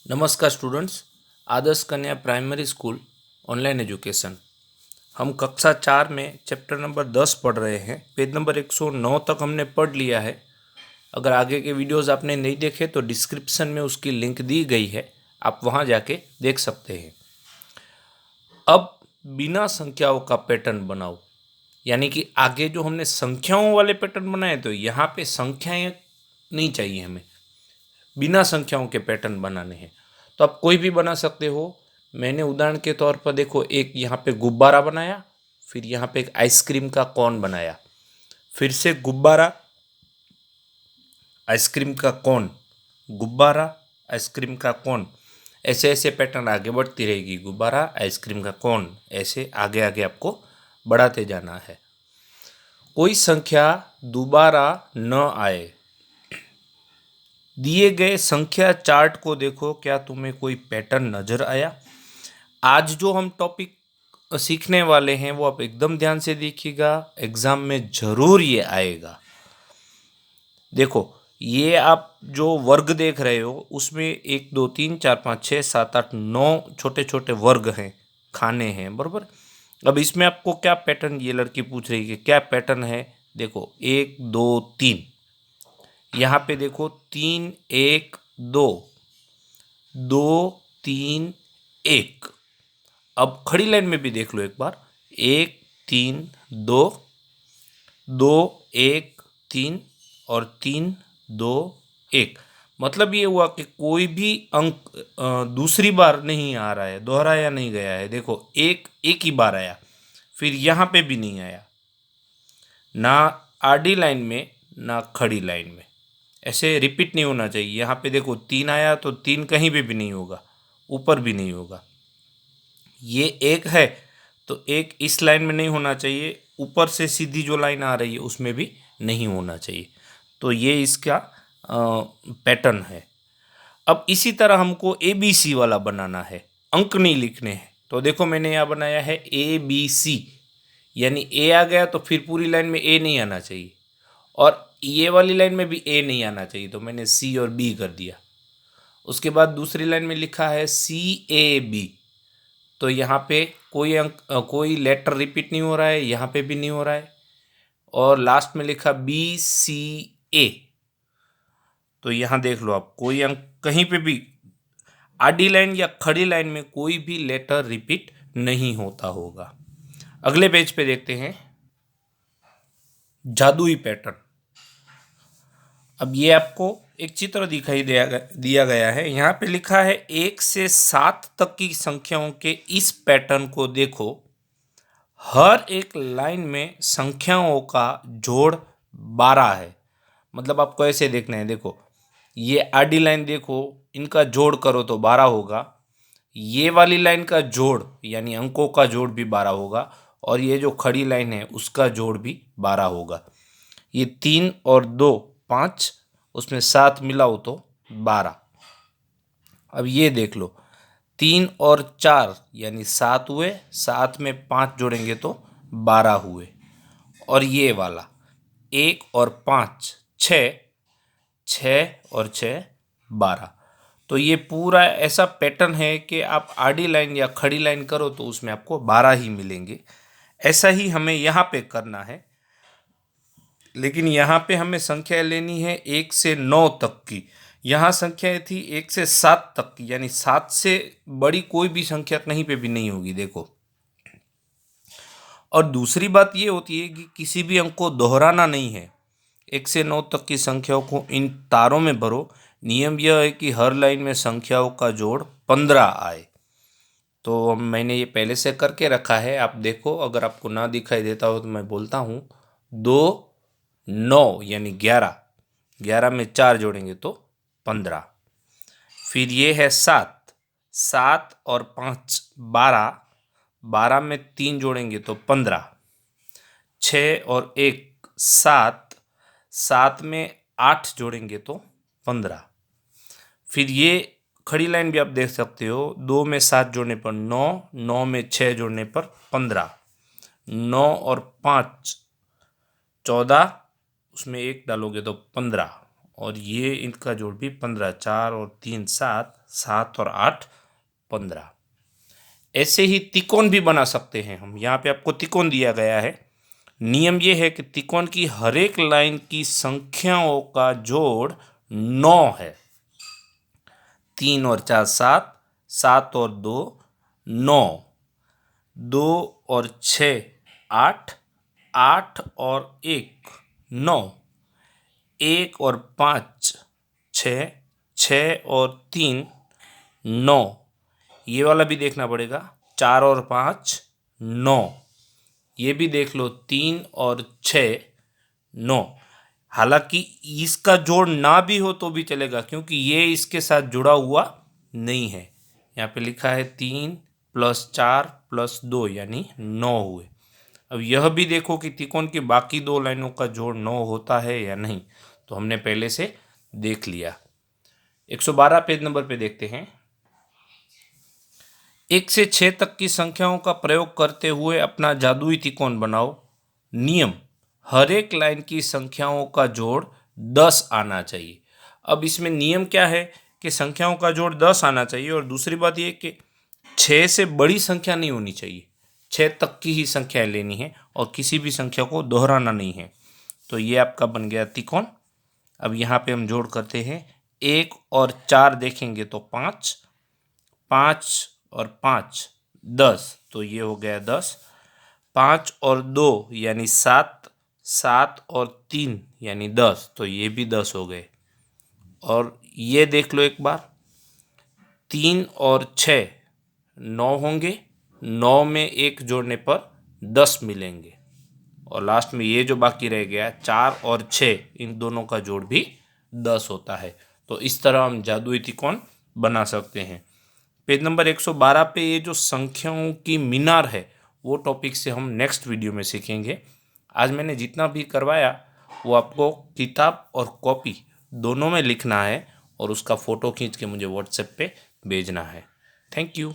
नमस्कार स्टूडेंट्स, आदर्श कन्या primary school online education. हम कक्षा 4 में चैप्टर नंबर 10 पढ़ रहे हैं। पेज नंबर 109 तक हमने पढ़ लिया है। अगर आगे के वीडियोस आपने नहीं देखे तो डिस्क्रिप्शन में उसकी लिंक दी गई है, आप वहां जाके देख सकते हैं। अब बिना संख्याओं का पैटर्न बनाओ, यानी कि आगे जो हमने संख्याओं वाले पैटर्न बनाए तो यहाँ पे संख्याएं नहीं चाहिए, हमें बिना संख्याओं के पैटर्न बनाने हैं। तो आप कोई भी बना सकते हो। मैंने उदाहरण के तौर पर देखो, एक यहाँ पे गुब्बारा बनाया, फिर यहाँ पे एक आइसक्रीम का कोन बनाया, फिर से गुब्बारा, आइसक्रीम का कोन, गुब्बारा, आइसक्रीम का कोन, ऐसे ऐसे पैटर्न आगे बढ़ती रहेगी। गुब्बारा, आइसक्रीम का कोन, ऐसे आगे आगे आपको बढ़ाते जाना है। कोई संख्या दोबारा न आए। दिए गए संख्या चार्ट को देखो, क्या तुम्हें कोई पैटर्न नजर आया? आज जो हम टॉपिक सीखने वाले हैं वो आप एकदम ध्यान से देखिएगा, एग्जाम में जरूर ये आएगा। देखो, ये आप जो वर्ग देख रहे हो उसमें 1 2 3 4 5 6 7 8 9 छोटे छोटे वर्ग हैं, खाने हैं, बराबर। अब इसमें आपको क्या पैटर्न, ये लड़की पूछ रही है कि क्या पैटर्न है। देखो 1 2 3, यहाँ पे देखो 3 1 2 2 3 1। अब खड़ी लाइन में भी देख लो एक बार, 1 3 2 2 1 3 और 3 2 1। मतलब ये हुआ कि कोई भी अंक दूसरी बार नहीं आ रहा है, दोहराया नहीं गया है। देखो एक ही बार आया, फिर यहाँ पे भी नहीं आया, ना आडी लाइन में ना खड़ी लाइन में। ऐसे रिपीट नहीं होना चाहिए। यहाँ पे देखो 3 आया तो 3 कहीं पे भी नहीं होगा, ऊपर भी नहीं होगा। ये एक है तो एक इस लाइन में नहीं होना चाहिए, ऊपर से सीधी जो लाइन आ रही है उसमें भी नहीं होना चाहिए। तो ये इसका पैटर्न है। अब इसी तरह हमको ABC वाला बनाना है, अंक नहीं लिखने हैं। तो देखो मैंने यहाँ बनाया है ABC, यानी ए आ गया तो फिर पूरी लाइन में ए नहीं आना चाहिए, और ये वाली लाइन में भी ए नहीं आना चाहिए, तो मैंने C और B कर दिया। उसके बाद दूसरी लाइन में लिखा है CAB, तो यहाँ पे कोई अंक कोई लेटर रिपीट नहीं हो रहा है, यहाँ पे भी नहीं हो रहा है। और लास्ट में लिखा BCA, तो यहाँ देख लो आप, कोई अंक कहीं पे भी आडी लाइन या खड़ी लाइन में कोई भी लेटर रिपीट नहीं होता होगा। अगले पेज पे देखते हैं जादुई पैटर्न। अब ये आपको एक चित्र दिखाई दिया गया है। यहाँ पे लिखा है 1 से 7 तक की संख्याओं के इस पैटर्न को देखो। हर एक लाइन में संख्याओं का जोड़ 12 है। मतलब आपको ऐसे देखना है, देखो ये आडी लाइन देखो, इनका जोड़ करो तो 12 होगा। ये वाली लाइन का जोड़ यानी अंकों का जोड़ भी 12 होगा, और ये जो खड़ी लाइन है उसका जोड़ भी 12 होगा। ये 3 और 2 5, उसमें 7 मिलाओ तो 12। अब ये देख लो, 3 और 4 यानी 7 हुए, 7 में 5 जोड़ेंगे तो 12 हुए। और ये वाला 1 और 5 6, 6 और 6 12। तो ये पूरा ऐसा पैटर्न है कि आप आडी लाइन या खड़ी लाइन करो तो उसमें आपको 12 ही मिलेंगे। ऐसा ही हमें यहाँ पे करना है, लेकिन यहाँ पे हमें संख्या लेनी है 1 से 9 तक की। यहाँ संख्याएं थी 1 से 7 तक की, यानी 7 से बड़ी कोई भी संख्या कहीं पे भी नहीं होगी, देखो। और दूसरी बात ये होती है कि किसी भी अंक को दोहराना नहीं है। 1 से 9 तक की संख्याओं को इन तारों में भरो। नियम यह है कि हर लाइन में संख्याओं का जोड़ 15 आए। तो मैंने ये पहले से करके रखा है, आप देखो। अगर आपको ना दिखाई देता हो तो मैं बोलता हूँ। 2 9 यानी 11, 11 में 4 जोड़ेंगे तो 15। फिर ये है 7, 7 और 5 12, 12 में 3 जोड़ेंगे तो 15। 6 और 1 7, 7 में 8 जोड़ेंगे तो 15। फिर ये खड़ी लाइन भी आप देख सकते हो, 2 में 7 जोड़ने पर 9, 9 में 6 जोड़ने पर 15, 9 और 5 14, उसमें 1 डालोगे तो 15, और ये इनका जोड़ भी 15, 4 और 3 7, 7 और 8 15। ऐसे ही त्रिकोण भी बना सकते हैं हम। यहाँ पे आपको त्रिकोण दिया गया है। नियम ये है कि त्रिकोण की हर एक लाइन की संख्याओं का जोड़ 9 है। 3 और 4 7, 7 और 2 9, 2 और 6 8, 8 और 1 9, 1 और 5 6, 6 और 3 9। ये वाला भी देखना पड़ेगा, 4 और 5 9। ये भी देख लो, 3 और 6 9। हालांकि इसका जोड़ ना भी हो तो भी चलेगा, क्योंकि ये इसके साथ जुड़ा हुआ नहीं है। यहाँ पे लिखा है 3 + 4 + 2 यानी 9 हुए। अब यह भी देखो कि त्रिकोण की बाकी 2 लाइनों का जोड़ 9 होता है या नहीं, तो हमने पहले से देख लिया। 112 पेज नंबर पे देखते हैं। 1 से 6 तक की संख्याओं का प्रयोग करते हुए अपना जादुई त्रिकोण बनाओ। नियम: हर एक लाइन की संख्याओं का जोड़ 10 आना चाहिए। अब इसमें नियम क्या है कि संख्याओं का जोड़ 10 आना चाहिए, और दूसरी बात ये कि 6 से बड़ी संख्या नहीं होनी चाहिए। 6 तक की ही संख्याएं लेनी है और किसी भी संख्या को दोहराना नहीं है। तो ये आपका बन गया त्रिकोण। अब यहाँ पे हम जोड़ करते हैं। 1 और 4 देखेंगे तो 5, 5 और 5 10, तो ये हो गया 10। 5 और 2 यानी 7, 7 और 3 यानी 10, तो ये भी 10 हो गए। और ये देख लो एक बार, 3 और 6 9 होंगे, 9 में 1 जोड़ने पर 10 मिलेंगे। और लास्ट में ये जो बाकी रह गया 4 और 6, इन दोनों का जोड़ भी 10 होता है। तो इस तरह हम जादुई त्रिकोण बना सकते हैं। पेज नंबर 112 पे ये जो संख्याओं की मीनार है, वो टॉपिक से हम नेक्स्ट वीडियो में सीखेंगे। आज मैंने जितना भी करवाया वो आपको किताब और कॉपी दोनों में लिखना है और उसका फ़ोटो खींच के मुझे व्हाट्सएप पे भेजना है। Thank you.